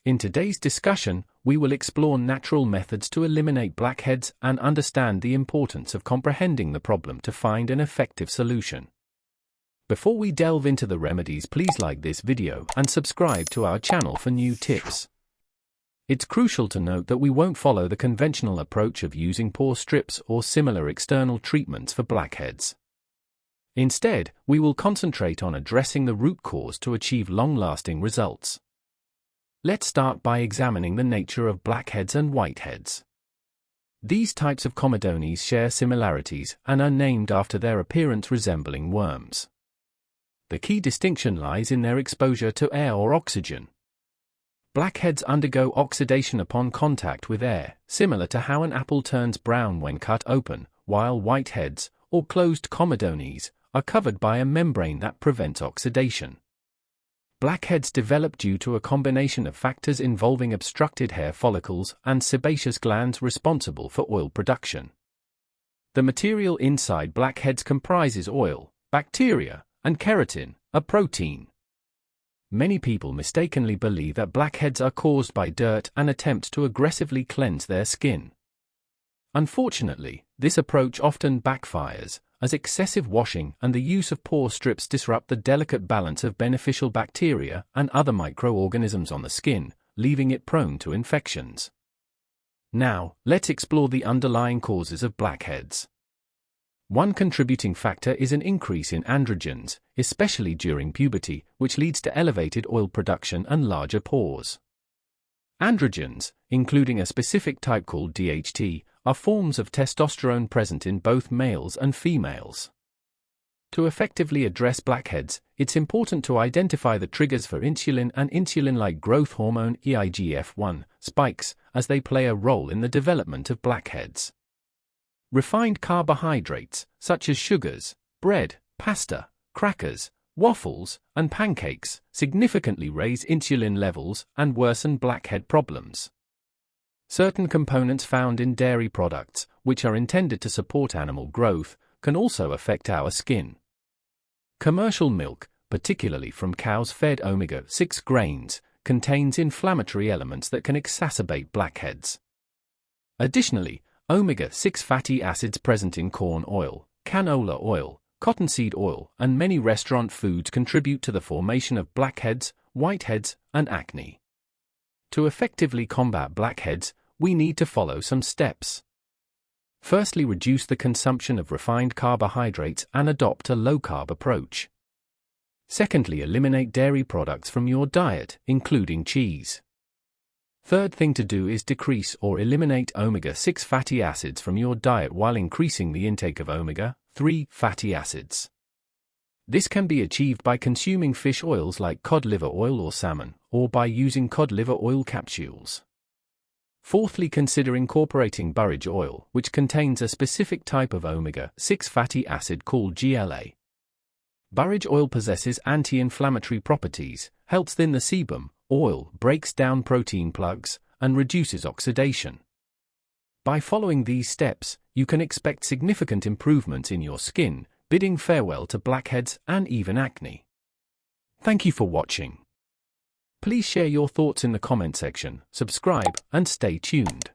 In today's discussion, we will explore natural methods to eliminate blackheads and understand the importance of comprehending the problem to find an effective solution. Before we delve into the remedies, please like this video and subscribe to our channel for new tips. It's crucial to note that we won't follow the conventional approach of using pore strips or similar external treatments for blackheads. Instead, we will concentrate on addressing the root cause to achieve long-lasting results. Let's start by examining the nature of blackheads and whiteheads. These types of comedones share similarities and are named after their appearance resembling worms. The key distinction lies in their exposure to air or oxygen. Blackheads undergo oxidation upon contact with air, similar to how an apple turns brown when cut open, while whiteheads, or closed comedones, are covered by a membrane that prevents oxidation. Blackheads develop due to a combination of factors involving obstructed hair follicles and sebaceous glands responsible for oil production. The material inside blackheads comprises oil, bacteria, and keratin, a protein. Many people mistakenly believe that blackheads are caused by dirt and attempt to aggressively cleanse their skin. Unfortunately, this approach often backfires, as excessive washing and the use of pore strips disrupt the delicate balance of beneficial bacteria and other microorganisms on the skin, leaving it prone to infections. Now, let's explore the underlying causes of blackheads. One contributing factor is an increase in androgens, especially during puberty, which leads to elevated oil production and larger pores. Androgens, including a specific type called DHT, are forms of testosterone present in both males and females. To effectively address blackheads, it's important to identify the triggers for insulin and insulin-like growth hormone (IGF-1) spikes, as they play a role in the development of blackheads. Refined carbohydrates, such as sugars, bread, pasta, crackers, waffles, and pancakes, significantly raise insulin levels and worsen blackhead problems. Certain components found in dairy products, which are intended to support animal growth, can also affect our skin. Commercial milk, particularly from cows fed omega-6 grains, contains inflammatory elements that can exacerbate blackheads. Additionally, omega-6 fatty acids present in corn oil, canola oil, cottonseed oil, and many restaurant foods contribute to the formation of blackheads, whiteheads, and acne. To effectively combat blackheads, we need to follow some steps. Firstly, reduce the consumption of refined carbohydrates and adopt a low-carb approach. Secondly, eliminate dairy products from your diet, including cheese. Third thing to do is decrease or eliminate omega-6 fatty acids from your diet while increasing the intake of omega-3 fatty acids. This can be achieved by consuming fish oils like cod liver oil or salmon, or by using cod liver oil capsules. Fourthly, consider incorporating borage oil, which contains a specific type of omega-6 fatty acid called GLA. Borage oil possesses anti-inflammatory properties, helps thin the sebum, oil breaks down protein plugs, and reduces oxidation. By following these steps, you can expect significant improvements in your skin, bidding farewell to blackheads and even acne. Thank you for watching. Please share your thoughts in the comment section, subscribe, and stay tuned.